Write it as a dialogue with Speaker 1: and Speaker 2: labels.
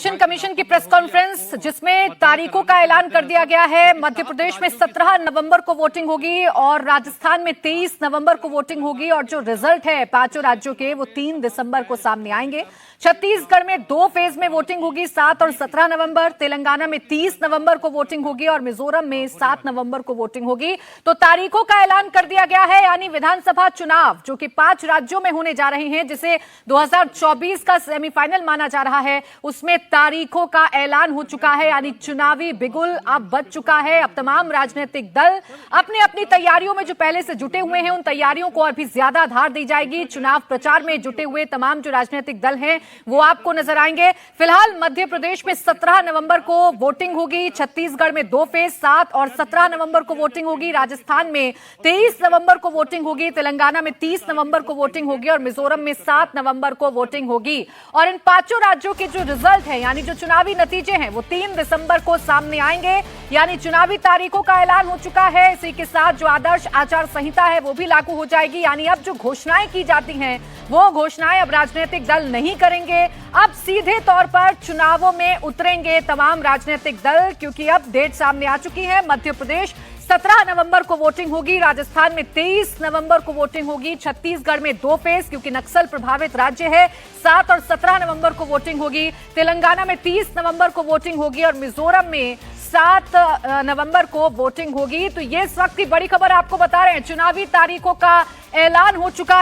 Speaker 1: Election commission की press conference जिसमें तारीखों का ऐलान कर दिया गया है। मध्य प्रदेश में 17 नवंबर को वोटिंग होगी और राजस्थान में 23 नवंबर को वोटिंग होगी और जो रिजल्ट है पांचों राज्यों के वो 3 दिसंबर को सामने आएंगे। छत्तीसगढ़ में 2 फेज में वोटिंग होगी, 7 और 17 नवंबर। तेलंगाना में 30 नवंबर को वोटिंग होगी और मिजोरम में 7 नवंबर को वोटिंग होगी। तो तारीखों का ऐलान कर दिया गया है, यानी विधानसभा चुनाव जो कि 5 राज्यों में होने जा रहे हैं, जिसे 2024 का सेमीफाइनल माना जा रहा है, उसमें तारीखों का ऐलान हो चुका है। यानी चुनावी बिगुल अब बज चुका है। अब तमाम राजनीतिक दल अपनी अपनी तैयारियों में जो पहले से जुटे हुए हैं, उन तैयारियों को और भी ज्यादा धार दी जाएगी। चुनाव प्रचार में जुटे हुए तमाम जो राजनीतिक दल हैं वो आपको नजर आएंगे। फिलहाल मध्य प्रदेश में 17 नवंबर को वोटिंग होगी, छत्तीसगढ़ में 2 फेज 7 और 17 नवंबर को वोटिंग होगी, राजस्थान में 23 नवंबर को वोटिंग होगी, तेलंगाना में 30 नवंबर को वोटिंग होगी और मिजोरम में 7 नवंबर को वोटिंग होगी। और इन पांचों राज्यों के जो रिजल्ट है, यानी जो चुनावी नतीजे हैं, वो 3 दिसंबर को सामने आएंगे। यानी चुनावी तारीखों का ऐलान हो चुका है। इसी के साथ जो आदर्श आचार संहिता है वो भी लागू हो जाएगी। यानी अब जो घोषणाएं की जाती हैं वो घोषणाएं अब राजनीतिक दल नहीं करेंगे। अब सीधे तौर पर चुनावों में उतरेंगे तमाम राजनीतिक दल, क्योंकि अब डेट सामने आ चुकी है। मध्य प्रदेश 17 नवंबर को वोटिंग होगी, राजस्थान में 23 नवंबर को वोटिंग होगी, छत्तीसगढ़ में 2 फेज क्योंकि नक्सल प्रभावित राज्य है, 7 और 17 नवंबर को वोटिंग होगी, तेलंगाना में 30 नवंबर को वोटिंग होगी और मिजोरम में 7 नवंबर को वोटिंग होगी। तो ये इस वक्त की बड़ी खबर आपको बता रहे हैं, चुनावी तारीखों का ऐलान हो चुका है।